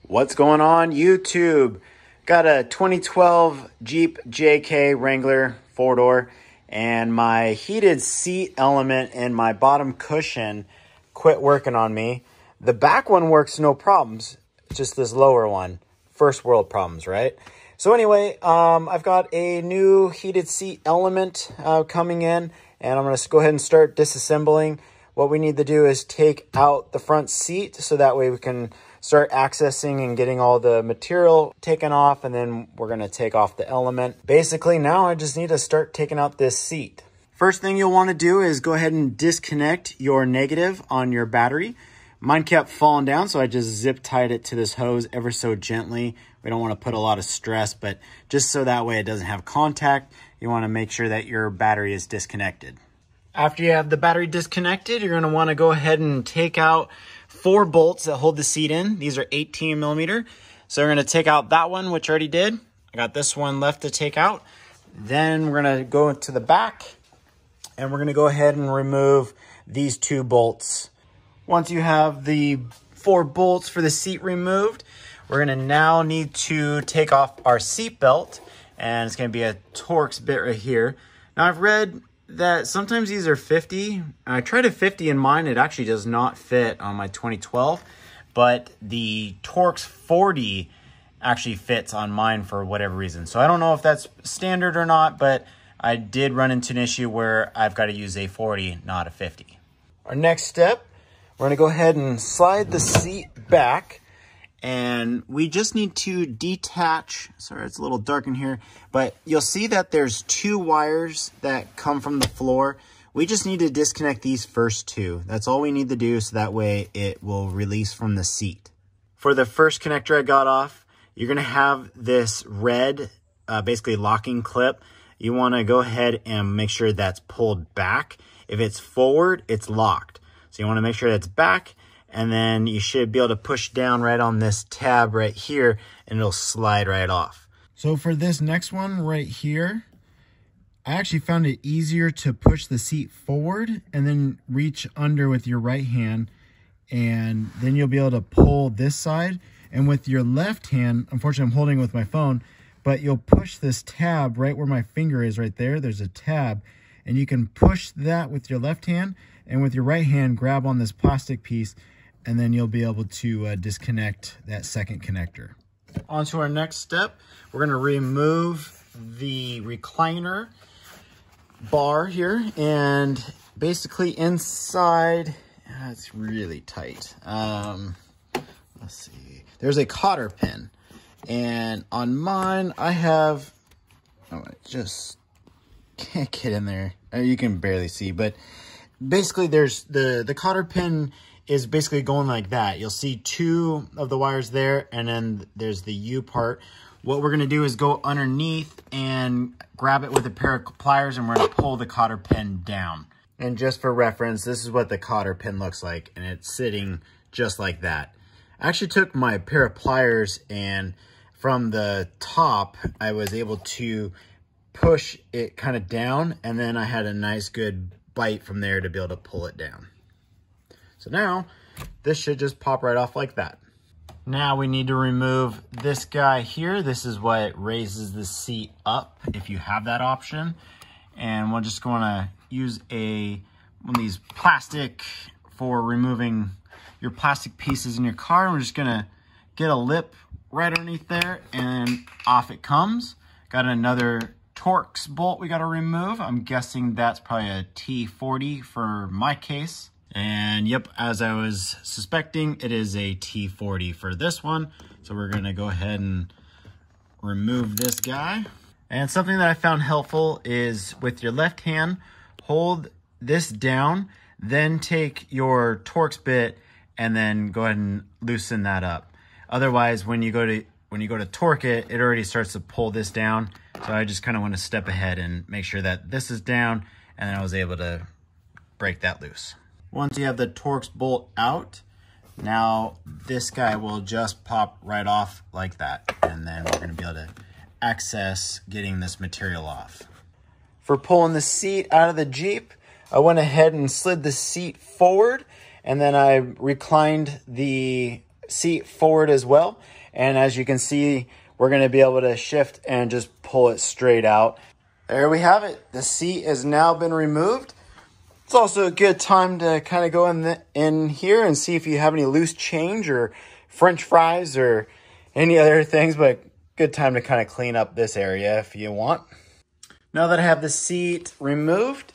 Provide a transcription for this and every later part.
What's going on YouTube? Got a 2012 Jeep JK Wrangler 4-door and my heated seat element and my bottom cushion quit working on me. The back one works no problems, just this lower one. First world problems, right? So anyway, I've got a new heated seat element coming in, and I'm going to go ahead and start disassembling. What we need to do is take out the front seat so that way we can start accessing and getting all the material taken off, and then we're going to take off the element. Basically, now I just need to start taking out this seat. First thing you'll want to do is go ahead and disconnect your negative on your battery. Mine kept falling down, so I just zip tied it to this hose ever so gently. We don't want to put a lot of stress, but just so that way it doesn't have contact, you want to make sure that your battery is disconnected. After you have the battery disconnected, you're going to want to go ahead and take out 4 bolts that hold the seat in. These are 18 millimeter. So we're going to take out that one, which I already did. I got this one left to take out. Then we're going to go to the back, and we're going to go ahead and remove these 2 bolts. Once you have the 4 bolts for the seat removed, we're going to now need to take off our seat belt, and it's going to be a Torx bit right here. Now I've read that sometimes these are 50. I tried a 50 in mine. It actually does not fit on my 2012, but the Torx 40 actually fits on mine for whatever reason. So I don't know if that's standard or not, but I did run into an issue where I've got to use a 40, not a 50. Our next step, we're going to go ahead and slide the seat back, and we just need to detach. Sorry, it's a little dark in here, but you'll see that there's 2 wires that come from the floor. We just need to disconnect these first 2. That's all we need to do, so that way it will release from the seat. For the first connector I got off, you're going to have this red, basically locking clip. You want to go ahead and make sure that's pulled back. If it's forward, it's locked. So you want to make sure that's back, and then you should be able to push down right on this tab right here, and it'll slide right off. So for this next one right here, I actually found it easier to push the seat forward and then reach under with your right hand, and then you'll be able to pull this side. And with your left hand, unfortunately I'm holding it with my phone, but you'll push this tab right where my finger is right there. There's a tab, and you can push that with your left hand, and with your right hand, grab on this plastic piece, and then you'll be able to disconnect that second connector. On to our next step, we're going to remove the recliner bar here, and basically inside, it's really tight. Let's see, there's a cotter pin, and on mine I have, oh, I just can't get in there. You can barely see, but basically there's the cotter pin is basically going like that. You'll see 2 of the wires there, and then there's the U part. What we're gonna do is go underneath and grab it with a pair of pliers, and we're gonna pull the cotter pin down. And just for reference, this is what the cotter pin looks like, and it's sitting just like that. I actually took my pair of pliers, and from the top, I was able to push it kind of down, and then I had a nice good bite from there to be able to pull it down. So now this should just pop right off like that. Now we need to remove this guy here. This is what raises the seat up if you have that option. And we're just going to use one of these plastic for removing your plastic pieces in your car. We're just going to get a lip right underneath there, and off it comes. Got another Torx bolt we got to remove. I'm guessing that's probably a T40 for my case. And yep, as I was suspecting, it is a T40 for this one. So we're going to go ahead and remove this guy. And something that I found helpful is with your left hand, hold this down, then take your Torx bit and then go ahead and loosen that up. Otherwise, when you go to torque it, it already starts to pull this down. So I just kind of want to step ahead and make sure that this is down, and then I was able to break that loose. Once you have the Torx bolt out, now this guy will just pop right off like that, and then we're going to be able to access getting this material off. For pulling the seat out of the Jeep, I went ahead and slid the seat forward, and then I reclined the seat forward as well. And as you can see, we're going to be able to shift and just pull it straight out. There we have it. The seat has now been removed. It's also a good time to kind of go in here and see if you have any loose change or French fries or any other things, but good time to kind of clean up this area if you want. Now that I have the seat removed,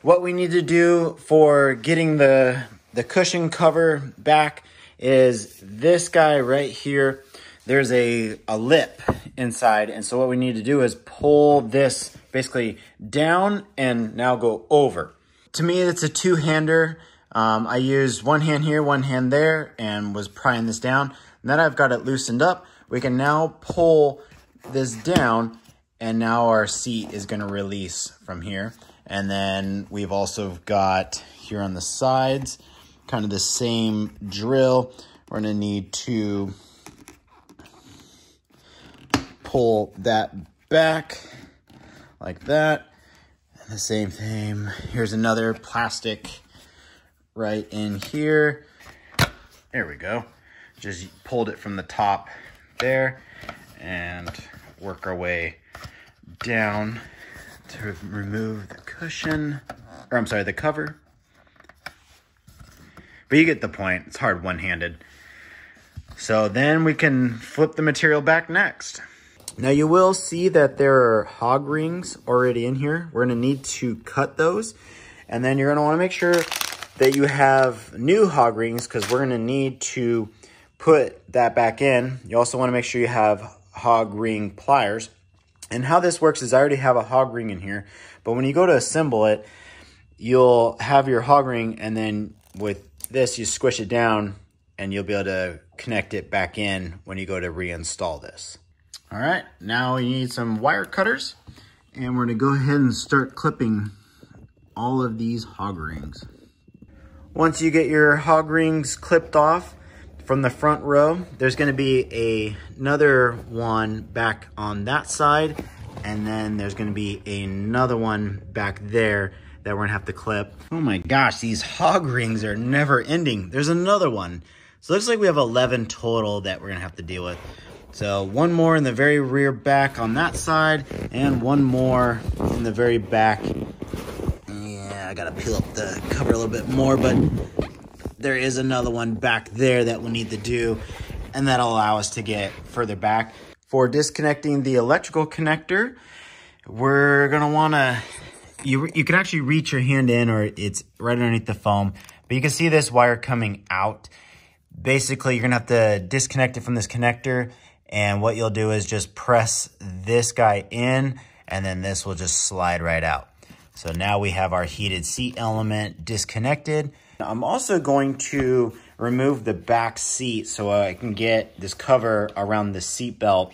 what we need to do for getting the cushion cover back is this guy right here. There's a lip inside, and so what we need to do is pull this basically down and now go over. To me, it's a two-hander. I used one hand here, one hand there, and was prying this down. Now that I've got it loosened up, we can now pull this down, and now our seat is going to release from here. And then we've also got here on the sides, kind of the same drill. We're going to need to pull that back like that. And the same thing. Here's another plastic right in here. There we go. Just pulled it from the top there and work our way down to remove the cushion, or I'm sorry, the cover. But you get the point. It's hard one-handed. So then we can flip the material back next. Now you will see that there are hog rings already in here. We're going to need to cut those. And then you're going to want to make sure that you have new hog rings, because we're going to need to put that back in. You also want to make sure you have hog ring pliers. And how this works is I already have a hog ring in here, but when you go to assemble it, you'll have your hog ring, and then with this, you squish it down and you'll be able to connect it back in when you go to reinstall this. All right, now we need some wire cutters, and we're gonna go ahead and start clipping all of these hog rings. Once you get your hog rings clipped off from the front row, there's gonna be another one back on that side, and then there's gonna be another one back there that we're gonna have to clip. Oh my gosh, these hog rings are never ending. There's another one. So it looks like we have 11 total that we're gonna have to deal with. So one more in the very rear back on that side, and one more in the very back. Yeah, I gotta peel up the cover a little bit more, but there is another one back there that we'll need to do, and that'll allow us to get further back. For disconnecting the electrical connector, we're gonna wanna, you can actually reach your hand in, or it's right underneath the foam, but you can see this wire coming out. Basically, you're gonna have to disconnect it from this connector, and what you'll do is just press this guy in, and then this will just slide right out. So now we have our heated seat element disconnected. I'm also going to remove the back seat so I can get this cover around the seat belt.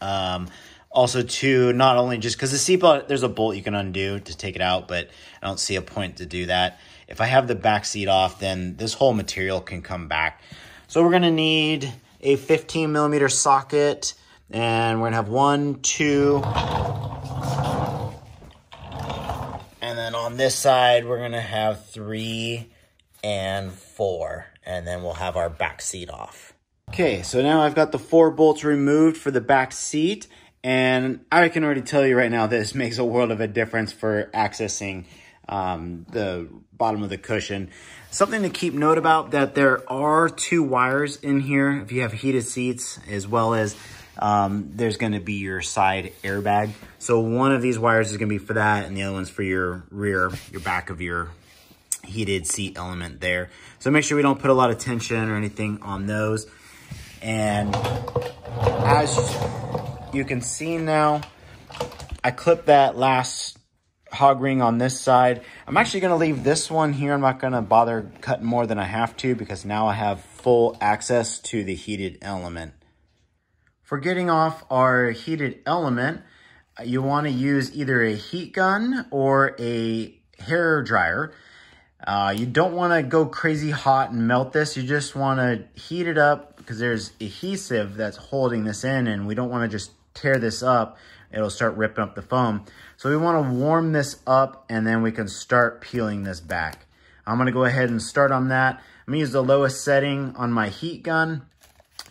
Also to not only just because the seat belt, there's a bolt you can undo to take it out, but I don't see a point to do that. If I have the back seat off, then this whole material can come back. So we're gonna need a 15mm socket, and we're gonna have 1, 2, and then on this side, we're gonna have 3 and 4, and then we'll have our back seat off. Okay, so now I've got the 4 bolts removed for the back seat, and I can already tell you right now, this makes a world of a difference for accessing the bottom of the cushion. Something to keep note about, that there are 2 wires in here if you have heated seats, as well as there's going to be your side airbag. So one of these wires is going to be for that, and the other one's for your rear, your back of your heated seat element there. So make sure we don't put a lot of tension or anything on those. And as you can see now, I clipped that last hog ring on this side. I'm actually going to leave this one here. I'm not going to bother cutting more than I have to, because now I have full access to the heated element. For getting off our heated element, you want to use either a heat gun or a hair dryer. You don't want to go crazy hot and melt this. You just want to heat it up, because there's adhesive that's holding this in, and we don't want to just tear this up. It'll start ripping up the foam. So we want to warm this up, and then we can start peeling this back. I'm gonna go ahead and start on that. I'm gonna use the lowest setting on my heat gun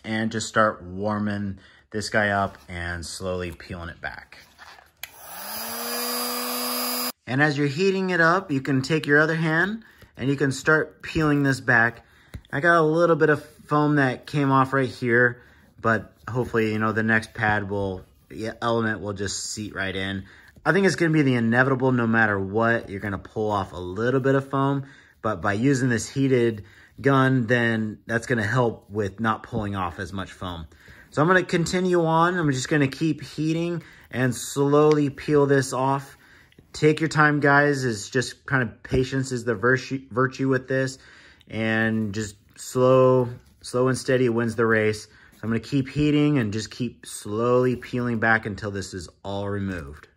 and just start warming this guy up and slowly peeling it back. And as you're heating it up, you can take your other hand and you can start peeling this back. I got a little bit of foam that came off right here, but hopefully, you know, the next pad element will just seat right in. I think it's gonna be the inevitable no matter what. You're gonna pull off a little bit of foam, but by using this heated gun, then that's gonna help with not pulling off as much foam. So I'm gonna continue on. I'm just gonna keep heating and slowly peel this off. Take your time, guys. It's just kind of patience is the virtue with this, and just slow and steady wins the race. So I'm gonna keep heating and just keep slowly peeling back until this is all removed.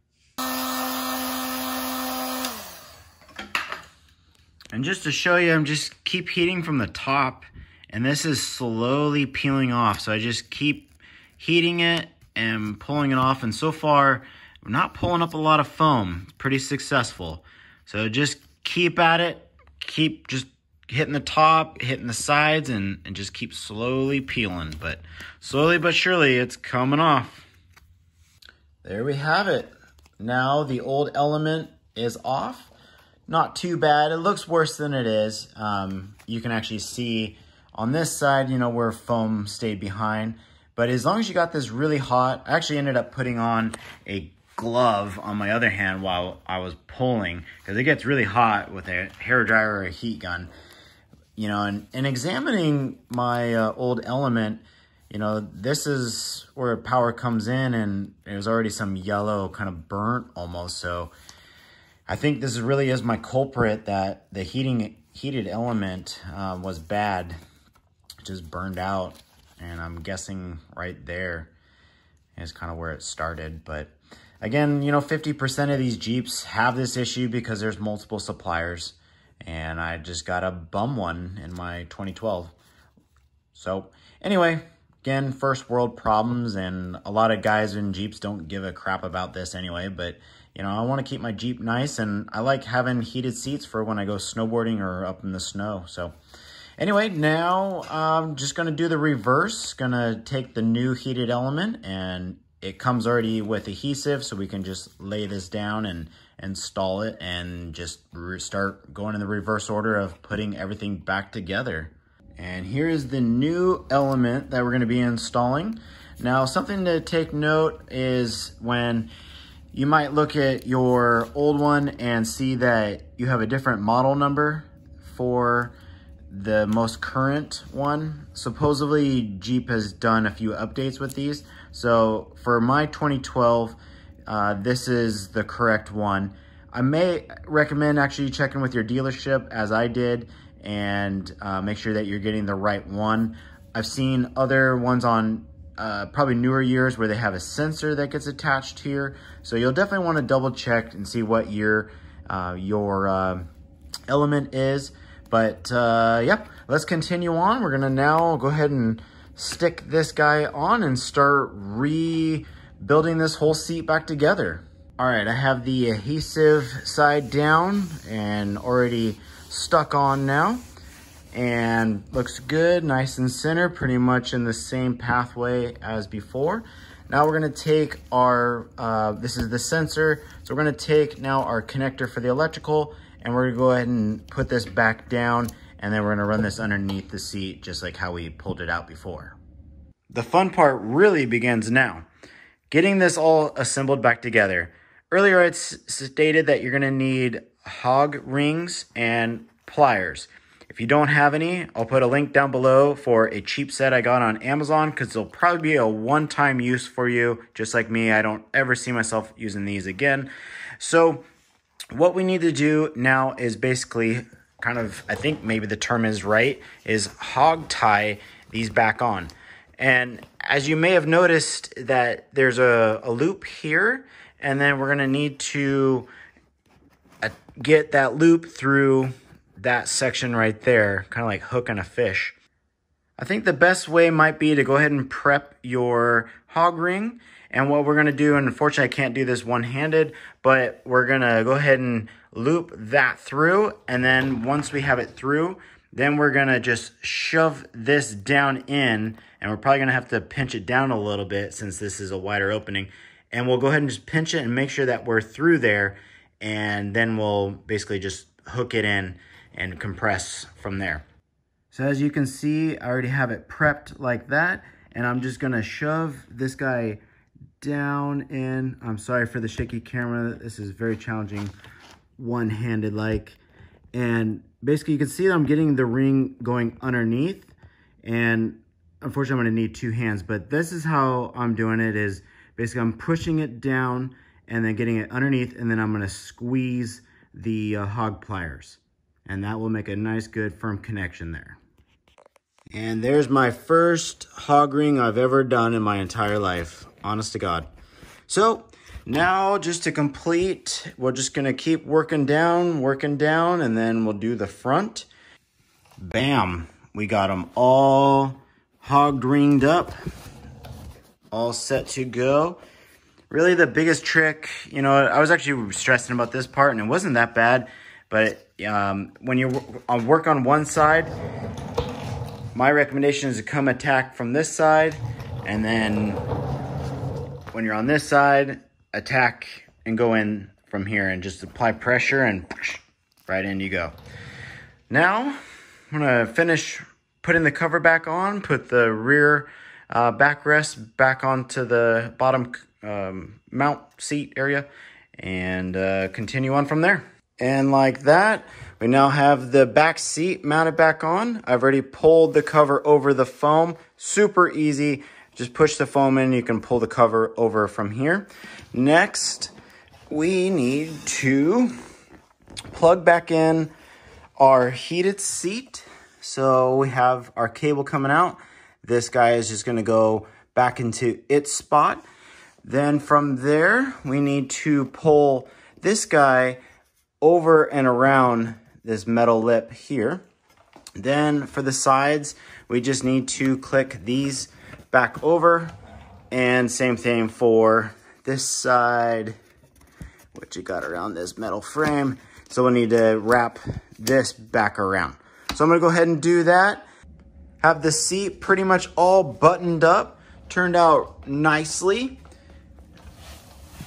And just to show you, I'm just keep heating from the top, and this is slowly peeling off. So I just keep heating it and pulling it off, and so far, I'm not pulling up a lot of foam. It's pretty successful. So just keep at it, keep just hitting the top, hitting the sides, and just keep slowly peeling. But slowly but surely, it's coming off. There we have it. Now the old element is off. Not too bad. It looks worse than it is. You can actually see on this side, you know, where foam stayed behind. But as long as you got this really hot, I actually ended up putting on a glove on my other hand while I was pulling, because it gets really hot with a hairdryer or a heat gun. You know, and examining my old element, you know, this is where power comes in, and there's already some yellow kind of burnt almost. So I think this really is my culprit, that the heated element was bad, just burned out. And I'm guessing right there is kind of where it started. But again, you know, 50% of these Jeeps have this issue because there's multiple suppliers. And I just got a bum one in my 2012. So anyway, again, first world problems. And a lot of guys in Jeeps don't give a crap about this anyway. But, you know, I want to keep my Jeep nice. And I like having heated seats for when I go snowboarding or up in the snow. So anyway, now I'm just going to do the reverse. Going to take the new heated element, and it comes already with adhesive, so we can just lay this down and install it and just start going in the reverse order of putting everything back together. And here is the new element that we're going to be installing. Now, something to take note is when you might look at your old one and see that you have a different model number for the most current one. Supposedly Jeep has done a few updates with these. So for my 2012, this is the correct one. I may recommend actually checking with your dealership, as I did, and make sure that you're getting the right one. I've seen other ones on probably newer years where they have a sensor that gets attached here. So you'll definitely want to double check and see what year your element is. But yep, let's continue on. We're gonna now go ahead and stick this guy on and start rebuilding this whole seat back together. All right, I have the adhesive side down and already stuck on now, and looks good, nice and center, pretty much in the same pathway as before. Now we're gonna take our, this is the sensor, so we're gonna take now our connector for the electrical, and we're gonna go ahead and put this back down, and then we're gonna run this underneath the seat just like how we pulled it out before. The fun part really begins now. Getting this all assembled back together. Earlier I stated that you're gonna need hog rings and pliers. If you don't have any, I'll put a link down below for a cheap set I got on Amazon, because it'll probably be a one-time use for you. Just like me, I don't ever see myself using these again. So what we need to do now is basically kind of, I think maybe the term is right, is hog tie these back on. And as you may have noticed that there's a loop here, and then we're gonna need to get that loop through that section right there, kind of like hooking a fish. I think the best way might be to go ahead and prep your hog ring. And what we're gonna do, and unfortunately I can't do this one-handed, but we're gonna go ahead and loop that through. And then once we have it through, then we're gonna just shove this down in, and we're probably gonna have to pinch it down a little bit since this is a wider opening. And we'll go ahead and just pinch it and make sure that we're through there. And then we'll basically just hook it in and compress from there. So as you can see, I already have it prepped like that. And I'm just gonna shove this guy down in. I'm sorry for the shaky camera. This is very challenging one-handed like. And basically you can see that I'm getting the ring going underneath, and unfortunately I'm gonna need 2 hands, but this is how I'm doing it. Is basically I'm pushing it down and then getting it underneath, and then I'm gonna squeeze the hog pliers, and that will make a nice good firm connection there. And there's my first hog ring I've ever done in my entire life, honest to God. So now, just to complete, we're just gonna keep working down, and then we'll do the front. Bam, we got them all hog ringed up, all set to go. Really the biggest trick, you know, I was actually stressing about this part and it wasn't that bad, but when you work on one side, my recommendation is to come attack from this side, and then when you're on this side, attack and go in from here and just apply pressure and right in you go. Now, I'm gonna finish putting the cover back on, put the rear backrest back onto the bottom mount seat area, and continue on from there. And like that, we now have the back seat mounted back on. I've already pulled the cover over the foam. Super easy. Just push the foam in, you can pull the cover over from here. Next, we need to plug back in our heated seat. So we have our cable coming out. This guy is just gonna go back into its spot. Then from there, we need to pull this guy over and around this metal lip here. Then for the sides, we just need to click these back over, and same thing for this side, which you got around this metal frame. So we'll need to wrap this back around. So I'm gonna go ahead and do that. Have the seat pretty much all buttoned up, turned out nicely.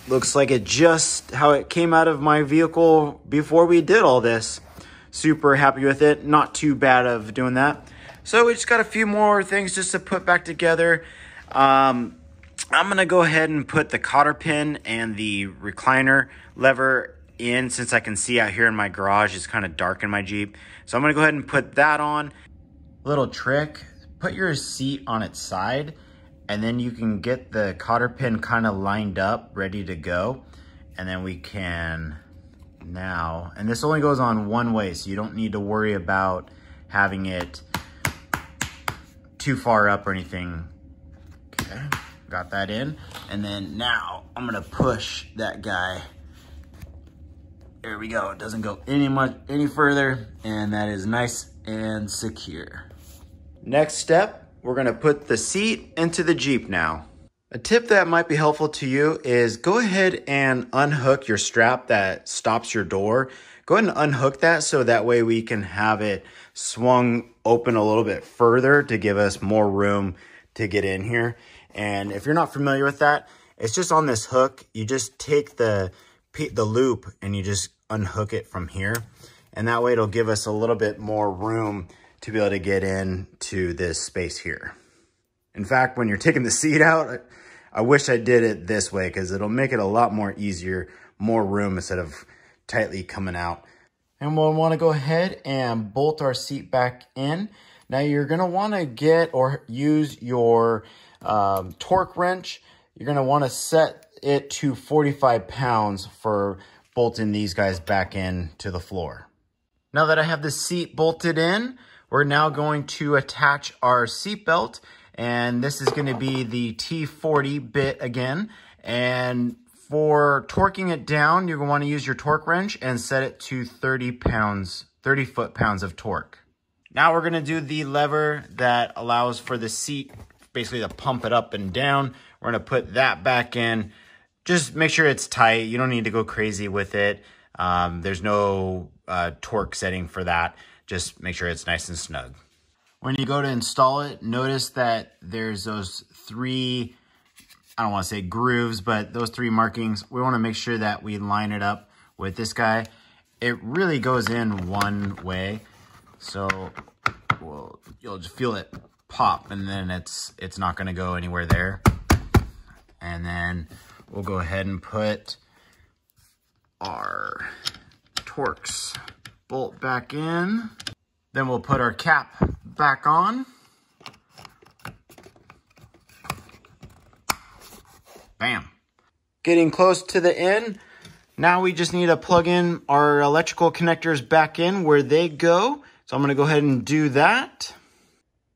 Looks like it just how it came out of my vehicle before we did all this. Super happy with it, not too bad of doing that. So we just got a few more things just to put back together. I'm gonna go ahead and put the cotter pin and the recliner lever in, since I can see out here in my garage, it's kind of dark in my Jeep. So I'm gonna go ahead and put that on. Little trick, put your seat on its side, and then you can get the cotter pin kind of lined up, ready to go. And then we can now, and this only goes on one way, so you don't need to worry about having it too far up or anything. Okay, got that in. And then now I'm gonna push that guy. There we go, it doesn't go any further, and that is nice and secure. Next step, we're gonna put the seat into the Jeep now. A tip that might be helpful to you is go ahead and unhook your strap that stops your door. Go ahead and unhook that so that way we can have it swung open a little bit further to give us more room to get in here. And if you're not familiar with that, it's just on this hook. You just take the loop and you just unhook it from here. And that way it'll give us a little bit more room to be able to get into this space here. In fact, when you're taking the seat out, I wish I did it this way because it'll make it a lot more easier, more room instead of tightly coming out. And we'll want to go ahead and bolt our seat back in. Now you're going to want to get or use your torque wrench. You're going to want to set it to 45 pounds for bolting these guys back in to the floor. Now that I have the seat bolted in, we're now going to attach our seat belt. And this is going to be the T40 bit again. And for torquing it down, you're going to want to use your torque wrench and set it to 30 foot-pounds of torque. Now we're going to do the lever that allows for the seat basically to pump it up and down. We're going to put that back in. Just make sure it's tight. You don't need to go crazy with it. There's no torque setting for that. Just make sure it's nice and snug. When you go to install it, notice that there's those three, I don't want to say grooves, but those three markings. We want to make sure that we line it up with this guy. It really goes in one way, so you'll just feel it pop, and then it's not going to go anywhere there. And then we'll go ahead and put our Torx bolt back in. Then we'll put our cap back on. Bam. Getting close to the end. Now we just need to plug in our electrical connectors back in where they go. So I'm going to go ahead and do that.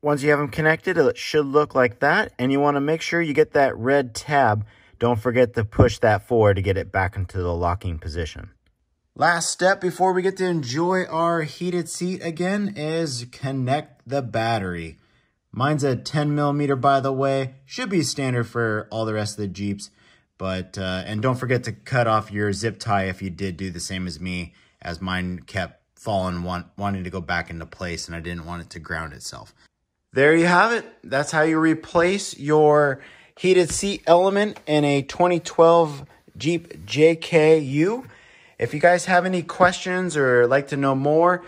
Once you have them connected, it should look like that. And you want to make sure you get that red tab. Don't forget to push that forward to get it back into the locking position. Last step before we get to enjoy our heated seat again is connect the battery. Mine's a 10 millimeter, by the way. Should be standard for all the rest of the Jeeps. But and don't forget to cut off your zip tie if you did do the same as me, as mine kept falling, wanting to go back into place, and I didn't want it to ground itself. There you have it. That's how you replace your heated seat element in a 2012 Jeep JKU. If you guys have any questions or like to know more,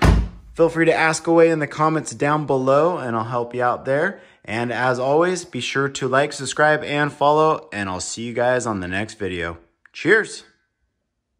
feel free to ask away in the comments down below and I'll help you out there. And as always, be sure to like, subscribe, and follow, and I'll see you guys on the next video. Cheers!